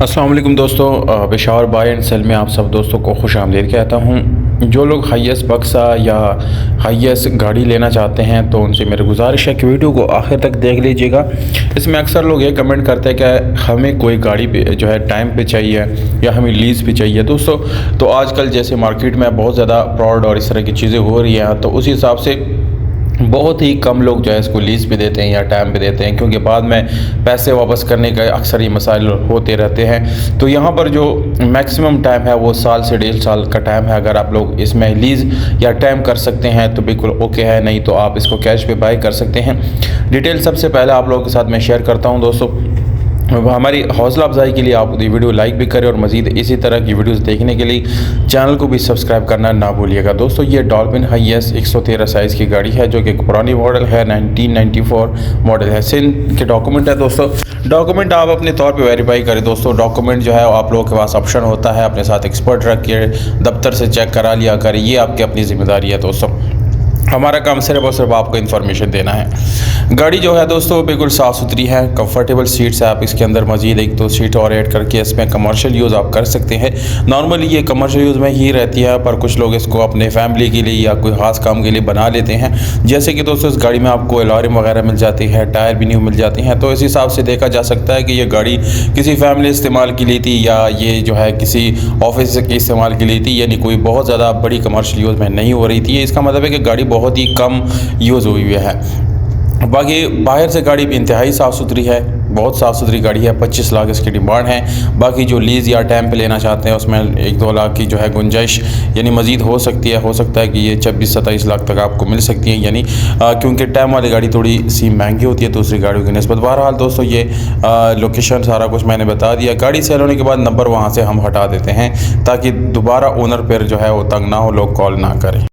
अस्सलाम वालेकुम दोस्तों, पेशावर बाय एंड सेल में आप सब दोस्तों को खुश आमदीद कहता हूँ। जो लोग हाईएस्ट बक्सा या हाईएस्ट गाड़ी लेना चाहते हैं तो उनसे मेरी गुजारिश है कि वीडियो को आखिर तक देख लीजिएगा। इसमें अक्सर लोग ये कमेंट करते हैं कि हमें कोई गाड़ी पे जो है टाइम पे चाहिए या हमें लीज़ पे चाहिए। दोस्तों तो आजकल जैसे मार्केट में बहुत ज़्यादा फ्रॉड और इस तरह की चीज़ें हो रही हैं, तो उस हिसाब से बहुत ही कम लोग जो है इसको लीज़ पे देते हैं या टाइम पे देते हैं, क्योंकि बाद में पैसे वापस करने का अक्सर ये मसाइल होते रहते हैं। तो यहाँ पर जो मैक्सिमम टाइम है वो साल से 1.5 साल का टाइम है। अगर आप लोग इसमें लीज़ या टाइम कर सकते हैं तो बिल्कुल ओके है, नहीं तो आप इसको कैश पे बाय कर सकते हैं। डिटेल सबसे पहले आप लोगों के साथ मैं शेयर करता हूँ। दोस्तों हमारी हौसला अफजाई के लिए आप ये वीडियो लाइक भी करें और मज़ीद इसी तरह की वीडियोस देखने के लिए चैनल को भी सब्सक्राइब करना ना भूलिएगा। दोस्तों ये डॉल्फिन हाईएस्ट 113 साइज़ की गाड़ी है, जो कि एक पुरानी मॉडल है, 1994 मॉडल है। सिंध के डॉक्यूमेंट है। दोस्तों डॉक्यूमेंट आप अपने तौर पे वेरीफाई करें। दोस्तों डॉक्यूमेंट जो है आप लोगों के पास ऑप्शन होता है, अपने साथ एक्सपर्ट रख के दफ्तर से चेक करा लिया करें, ये आपकी अपनी ज़िम्मेदारी है। दोस्तों हमारा काम सिर्फ और सिर्फ आपको इन्फॉर्मेशन देना है। गाड़ी जो है दोस्तों बिल्कुल साफ़ सुथरी है, कंफर्टेबल सीट्स है। आप इसके अंदर मजीद 1-2 सीट और ऐड करके इसमें कमर्शियल यूज़ आप कर सकते हैं। नॉर्मली ये कमर्शियल यूज़ में ही रहती है, पर कुछ लोग इसको अपने फैमिली के लिए या कोई ख़ास काम के लिए बना लेते हैं। जैसे कि दोस्तों इस गाड़ी में आपको अलार्म वगैरह मिल जाती है, टायर भी न्यू मिल जाते हैं। तो इस हिसाब से देखा जा सकता है कि ये गाड़ी किसी फैमिली इस्तेमाल के लिए थी या ये जो है किसी ऑफिस के इस्तेमाल के लिए थी, यानी कोई बहुत ज़्यादा बड़ी कमर्शियल यूज़ में नहीं हो रही थी। इसका मतलब है कि गाड़ी बहुत ही कम यूज़ हुई है। बाकी बाहर से गाड़ी भी इंतहाई साफ़ सुथरी है, बहुत साफ़ सुथरी गाड़ी है। 25 लाख इसकी डिमांड है। बाकी जो लीज़ या टाइम पे लेना चाहते हैं उसमें 1-2 लाख की जो है गुंजाइश यानी मज़ीद हो सकती है। हो सकता है कि ये 26-27 लाख तक आपको मिल सकती है, यानी क्योंकि टाइम वाली गाड़ी थोड़ी सी महंगी होती है दूसरी गाड़ियों की निस्बत। बहरहाल दोस्तों ये लोकेशन सारा कुछ मैंने बता दिया। गाड़ी सेल होने के बाद नंबर वहाँ से हम हटा देते हैं ताकि दोबारा ओनर पर जो है वो तंग ना हो, लोग कॉल ना करें।